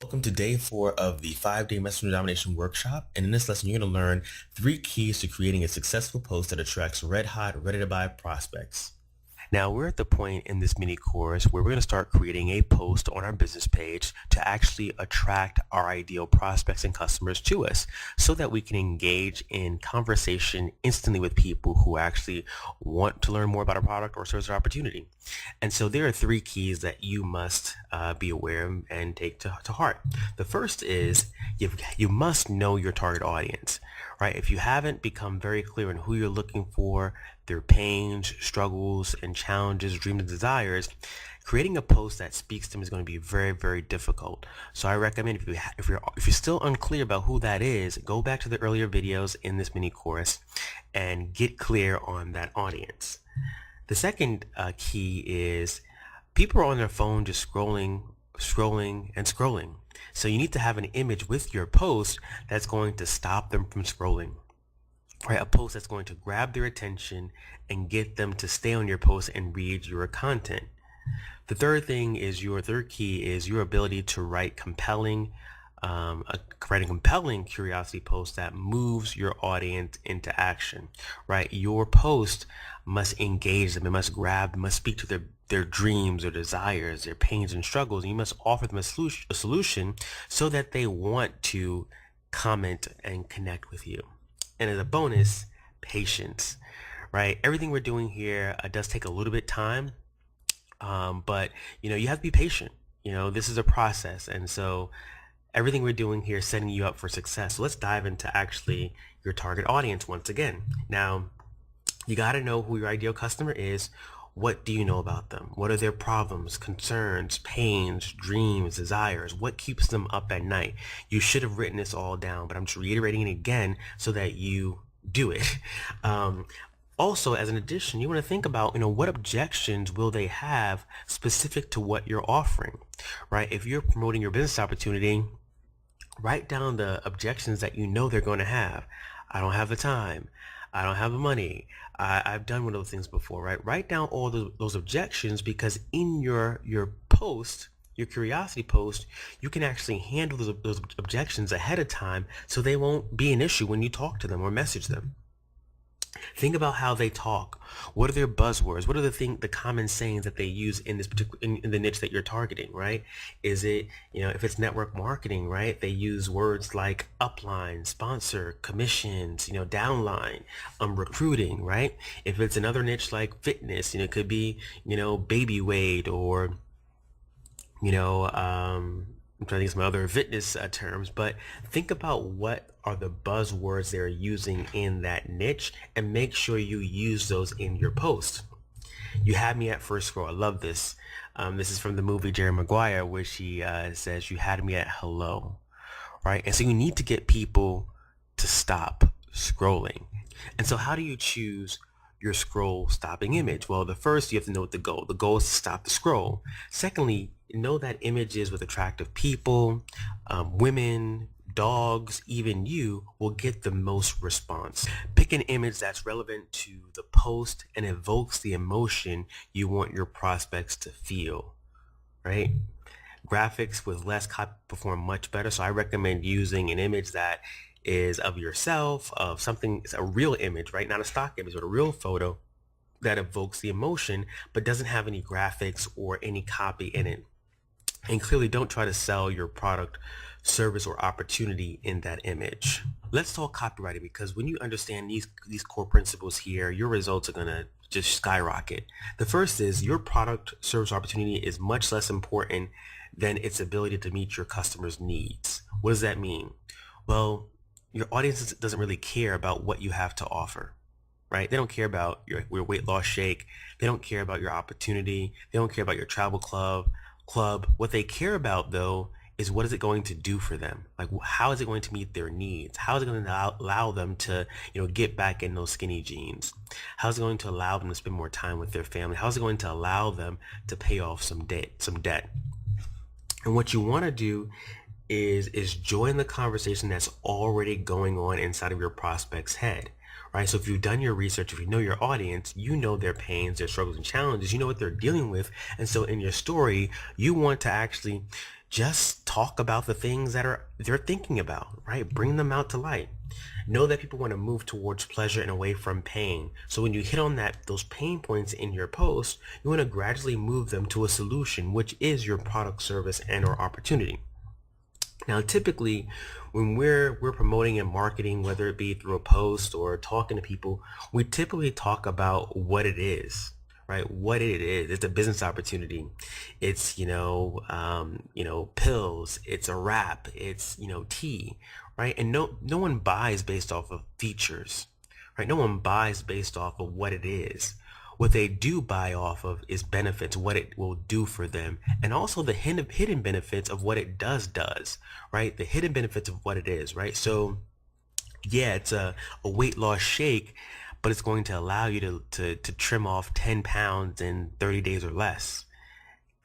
Welcome to day 4 of the 5-day Messenger Domination Workshop. And in this lesson, you're going to learn 3 keys to creating a successful post that attracts red-hot, ready-to-buy prospects. Now, we're at the point in this mini course where we're going to start creating a post on our business page to actually attract our ideal prospects and customers to us so that we can engage in conversation instantly with people who actually want to learn more about a product or service or opportunity. And so there are 3 keys that you must be aware of and take to heart. The first is you must know your target audience, right? If you haven't become very clear on who you're looking for, their pains, struggles, and challenges, dreams, and desires, creating a post that speaks to them is going to be very, very difficult. So I recommend if you're still unclear about who that is, go back to the earlier videos in this mini course and get clear on that audience. The second key is people are on their phone just scrolling, and scrolling. So you need to have an image with your post that's going to stop them from scrolling. Right, a post that's going to grab their attention and get them to stay on your post and read your content. The third key is your ability to write compelling curiosity post that moves your audience into action. Right, your post must engage them. It must speak to their dreams, their desires, their pains and struggles. And you must offer them a solution so that they want to comment and connect with you. And as a bonus, patience, right? Everything we're doing here does take a little bit of time, but you have to be patient. This is a process, and so everything we're doing here is setting you up for success. So let's dive into actually your target audience once again. Now, you got to know who your ideal customer is. What do you know about them? What are their problems, concerns, pains, dreams, desires? What keeps them up at night? You should have written this all down, but I'm just reiterating it again so that you do it. Also, as an addition, you want to think about, what objections will they have specific to what you're offering, right? If you're promoting your business opportunity, write down the objections that they're going to have. I don't have the time. I don't have the money. I've done one of those things before, right? Write down all those objections, because in your post, your curiosity post, you can actually handle those objections ahead of time so they won't be an issue when you talk to them or message them. Think about how they talk. What are their buzzwords? What are the common sayings that they use in this particular in the niche that you're targeting, right? Is it, if it's network marketing, right? They use words like upline, sponsor, commissions, downline, recruiting, right? If it's another niche like fitness, it could be, baby weight, or I'm trying to think of some other fitness terms, but think about what are the buzzwords they're using in that niche and make sure you use those in your post. You had me at first scroll. I love this. This is from the movie Jerry Maguire, which he says, you had me at hello, right? And so you need to get people to stop scrolling. And so how do you choose your scroll stopping image? Well, the first, you have to know what the goal. The goal is to stop the scroll. Secondly, know that images with attractive people, women, dogs, even you will get the most response. Pick an image that's relevant to the post and evokes the emotion you want your prospects to feel, right? Graphics with less copy perform much better. So I recommend using an image that is of yourself, of something, it's a real image, right? Not a stock image, but a real photo that evokes the emotion, but doesn't have any graphics or any copy in it. And clearly don't try to sell your product, service, or opportunity in that image. Let's talk copywriting, because when you understand these core principles here, your results are going to just skyrocket. The first is your product, service, opportunity is much less important than its ability to meet your customers' needs. What does that mean? Well, your audience doesn't really care about what you have to offer, right? They don't care about your weight loss shake. They don't care about your opportunity. They don't care about your travel club. What they care about, though, is what is it going to do for them? Like, how is it going to meet their needs? How is it going to allow them to, get back in those skinny jeans? How is it going to allow them to spend more time with their family? How is it going to allow them to pay off some debt? And what you want to do is join the conversation that's already going on inside of your prospect's head, right? So if you've done your research, if you know your audience, you know their pains, their struggles and challenges, you know what they're dealing with. And so in your story, you want to actually just talk about the things that they're thinking about, right? Bring them out to light. Know that people want to move towards pleasure and away from pain. So when you hit on those pain points in your post, you want to gradually move them to a solution, which is your product, service, and or opportunity. Now, typically, when we're promoting and marketing, whether it be through a post or talking to people, we typically talk about what it is, right? What it is. It's a business opportunity. It's, pills. It's a wrap. It's, tea, right? And no one buys based off of features, right? No one buys based off of what it is. What they do buy off of is benefits, what it will do for them, and also the hidden benefits of what it does, right? The hidden benefits of what it is, right? So yeah, it's a weight loss shake, but it's going to allow you to trim off 10 pounds in 30 days or less.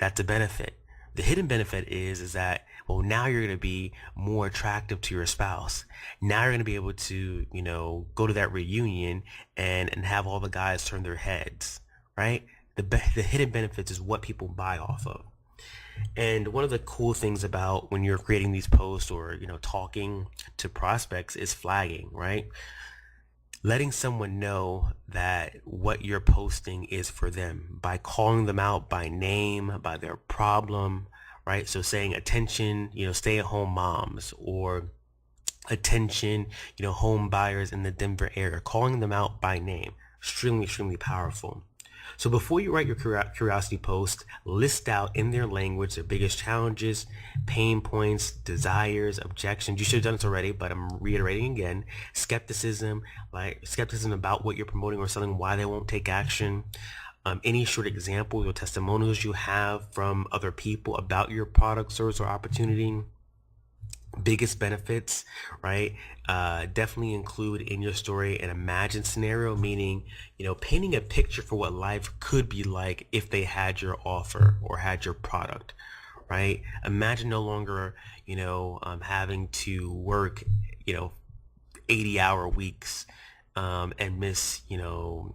That's a benefit. The hidden benefit is that, well, now you're going to be more attractive to your spouse. Now you're going to be able to, go to that reunion and have all the guys turn their heads, right? The hidden benefits is what people buy off of. And one of the cool things about when you're creating these posts or, talking to prospects is flagging, right? Letting someone know that what you're posting is for them by calling them out by name, by their problem, right? So saying attention, stay-at-home moms, or attention, home buyers in the Denver area, calling them out by name. Extremely, extremely powerful. So before you write your curiosity post, list out in their language their biggest challenges, pain points, desires, objections. You should have done this already, but I'm reiterating again. Skepticism about what you're promoting or selling, why they won't take action. Any short examples or testimonials you have from other people about your product, service, or opportunity. Biggest benefits, right? Definitely include in your story an imagined scenario, meaning, painting a picture for what life could be like if they had your offer or had your product, right? Imagine no longer, having to work, 80-hour weeks and miss,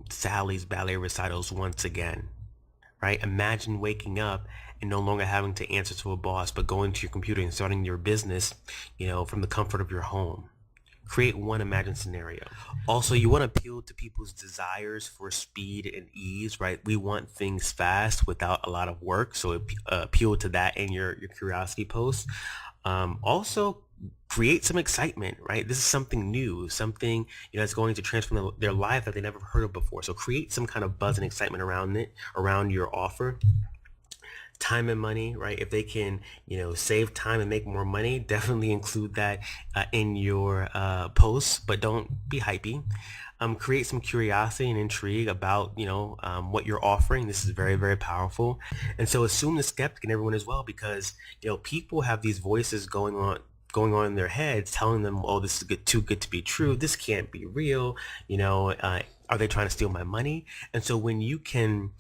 Sally's ballet recitals once again, right? Imagine waking up and no longer having to answer to a boss, but going to your computer and starting your business, from the comfort of your home. Create one imagined scenario. Also, you want to appeal to people's desires for speed and ease, right? We want things fast without a lot of work. So appeal to that in your curiosity post. Also, create some excitement, right? This is something new, something, that's going to transform their life that they never heard of before. So create some kind of buzz and excitement around it, around your offer. Time and money, right? If they can, save time and make more money, definitely include that in your posts, but don't be hypey. Create some curiosity and intrigue about, what you're offering. This is very, very powerful. And so assume the skeptic and everyone as well, because, people have these voices going on in their heads telling them, oh, this is too good to be true. This can't be real. Are they trying to steal my money? And so when you can,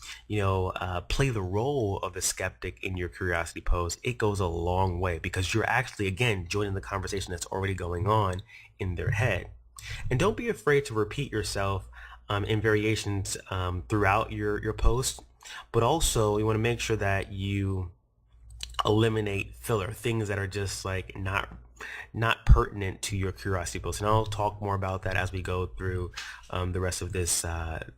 play the role of a skeptic in your curiosity post, it goes a long way because you're actually, again, joining the conversation that's already going on in their head. And don't be afraid to repeat yourself in variations throughout your post, but also you want to make sure that you eliminate filler, things that are just like not pertinent to your curiosity post. And I'll talk more about that as we go through the rest of this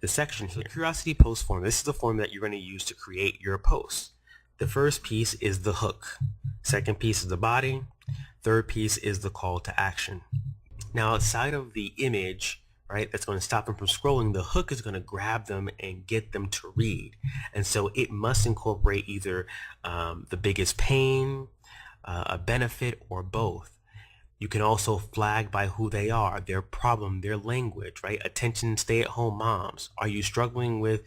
section here. Curiosity post form. This is the form that you're going to use to create your post. The first piece is the hook. Second piece is the body. Third piece is the call to action. Now, outside of the image, right, that's going to stop them from scrolling, the hook is going to grab them and get them to read. And so it must incorporate either the biggest pain, a benefit, or both. You can also flag by who they are, their problem, their language, right? Attention, stay-at-home moms. Are you struggling with,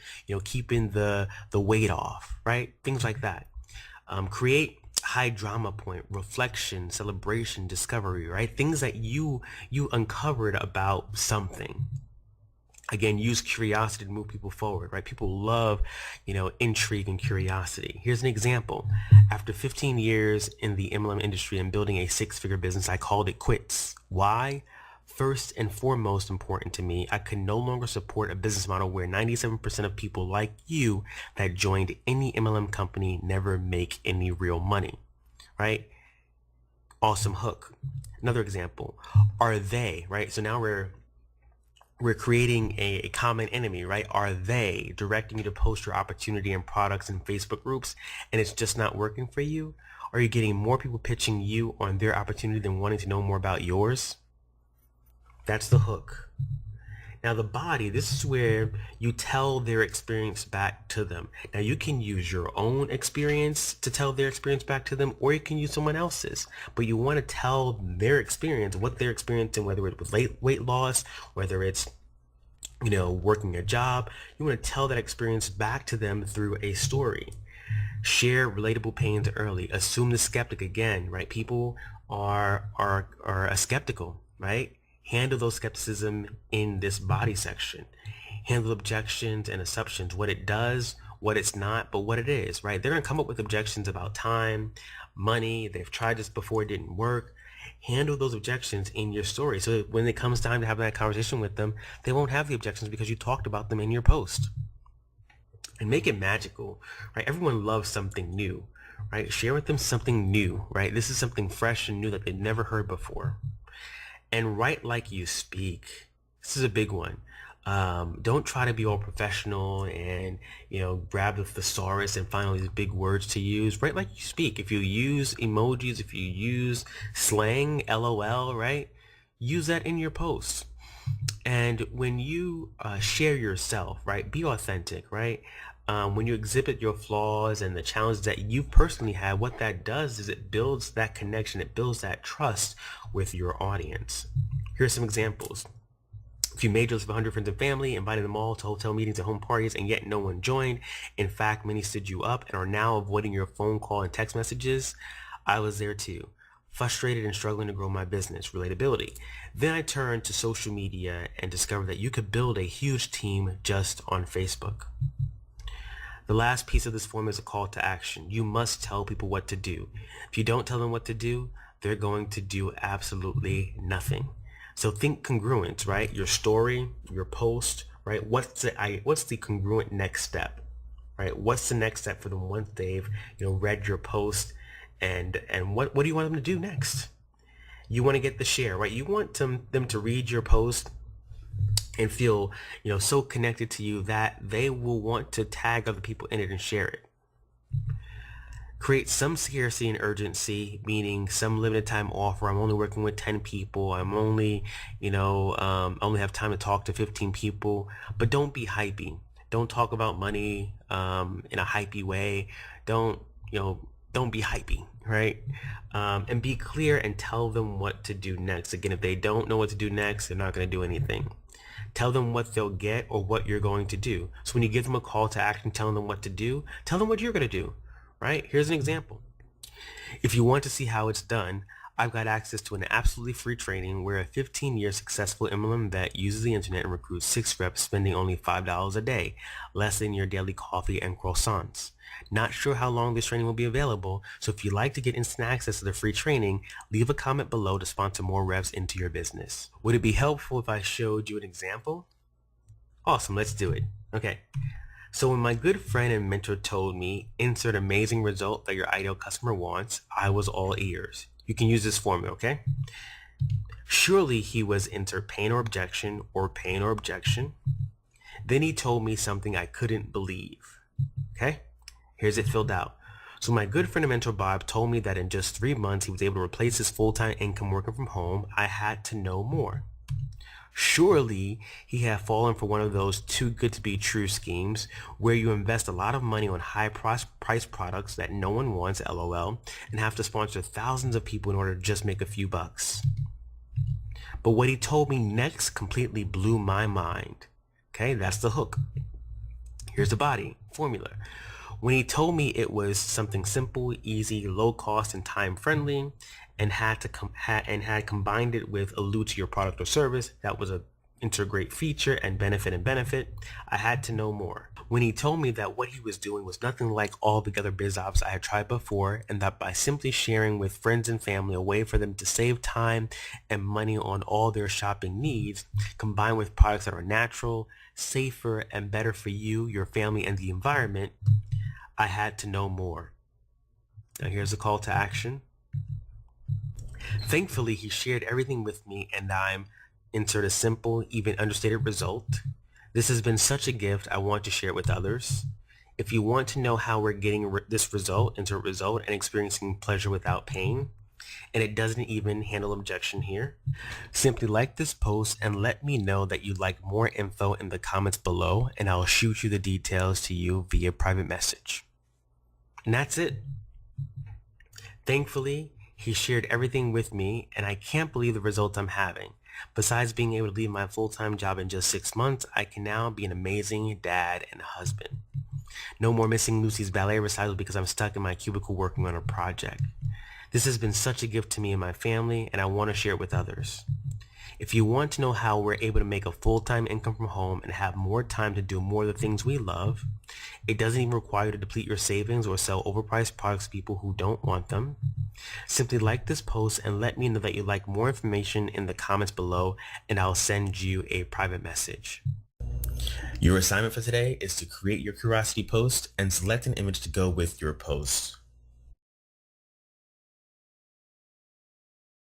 keeping the weight off, right? Things like that. Create high drama point, reflection, celebration, discovery, right? Things that you uncovered about something. Again, use curiosity to move people forward, right? People love, intrigue and curiosity. Here's an example. After 15 years in the MLM industry and building a six-figure business, I called it quits. Why? First and foremost important to me, I could no longer support a business model where 97% of people like you that joined any MLM company never make any real money, right? Awesome hook. Another example, are they, right? So now we're creating a common enemy, right? Are they directing you to post your opportunity and products in Facebook groups and it's just not working for you? Are you getting more people pitching you on their opportunity than wanting to know more about yours? That's the hook. Now the body, this is where you tell their experience back to them. Now you can use your own experience to tell their experience back to them, or you can use someone else's. But you want to tell their experience, what they're experiencing, whether it's with weight loss, whether it's working a job. You want to tell that experience back to them through a story. Share relatable pains early. Assume the skeptic again, right? People are skeptical, right? Handle those skepticism in this body section. Handle objections and assumptions, what it does, what it's not, but what it is, right? They're going to come up with objections about time, money. They've tried this before, it didn't work. Handle those objections in your story. So when it comes time to have that conversation with them, they won't have the objections because you talked about them in your post. And make it magical, right? Everyone loves something new, right? Share with them something new, right? This is something fresh and new that they've never heard before. And write like you speak. This is a big one. Don't try to be all professional and, grab the thesaurus and find all these big words to use. Write like you speak. If you use emojis, if you use slang, LOL, right? Use that in your posts. And when you share yourself, right, be authentic, right? When you exhibit your flaws and the challenges that you personally have, what that does is it builds that connection. It builds that trust with your audience. Here's some examples. If you made your list of 100 friends and family, invited them all to hotel meetings and home parties, and yet no one joined. In fact, many stood you up and are now avoiding your phone call and text messages. I was there too. Frustrated and struggling to grow my business, relatability. Then I turned to social media and discovered that you could build a huge team just on Facebook. The last piece of this form is a call to action. You must tell people what to do. If you don't tell them what to do, they're going to do absolutely nothing. So think congruence, right? Your story, your post, right? What's the congruent next step, right? What's the next step for them once they've read your post, and what do you want them to do next? You want to get the share, right? You want them to read your post and feel so connected to you that they will want to tag other people in it and share it. Create some scarcity and urgency, meaning some limited time offer. I'm only working with 10 people. I'm only only have time to talk to 15 people. But don't be hypey. Don't talk about money in a hypey way. Don't be hypey, right? And be clear and tell them what to do next. Again, if they don't know what to do next, they're not going to do anything. Tell them what they'll get or what you're going to do. So when you give them a call to action, telling them what to do, tell them what you're going to do, right? Here's an example. If you want to see how it's done, I've got access to an absolutely free training where a 15-year successful MLM vet uses the internet and recruits 6 reps spending only $5 a day, less than your daily coffee and croissants. Not sure how long this training will be available, so if you'd like to get instant access to the free training, leave a comment below to sponsor more reps into your business. Would it be helpful if I showed you an example? Awesome, let's do it. Okay. So when my good friend and mentor told me, insert amazing result that your ideal customer wants, I was all ears. You can use this formula, okay? Surely he was insert pain or objection or pain or objection. Then he told me something I couldn't believe. Okay? Here's it filled out. So my good friend and mentor Bob told me that in just 3 months he was able to replace his full-time income working from home. I had to know more. Surely he had fallen for one of those too good to be true schemes where you invest a lot of money on high price products that no one wants, LOL, and have to sponsor thousands of people in order to just make a few bucks. But what he told me next completely blew my mind. Okay, that's the hook. Here's the body formula. When he told me it was something simple, easy, low cost, and time friendly, and had combined it with allude to your product or service, that was a integrate feature and benefit, I had to know more. When he told me that what he was doing was nothing like all the other biz ops I had tried before, and that by simply sharing with friends and family a way for them to save time and money on all their shopping needs, combined with products that are natural, safer, and better for you, your family, and the environment, I had to know more. Now here's a call to action. Thankfully, he shared everything with me and I'm insert a simple, even understated result. This has been such a gift. I want to share it with others. If you want to know how we're getting this result, insert result, and experiencing pleasure without pain, and it doesn't even handle objection here, simply like this post and let me know that you'd like more info in the comments below, and I'll shoot you the details to you via private message. And that's it. Thankfully, he shared everything with me, and I can't believe the results I'm having. Besides being able to leave my full-time job in just 6 months, I can now be an amazing dad and husband. No more missing Lucy's ballet recital because I'm stuck in my cubicle working on a project. This has been such a gift to me and my family, and I want to share it with others. If you want to know how we're able to make a full-time income from home and have more time to do more of the things we love, it doesn't even require you to deplete your savings or sell overpriced products to people who don't want them. Simply like this post and let me know that you'd like more information in the comments below, and I'll send you a private message. Your assignment for today is to create your curiosity post and select an image to go with your post.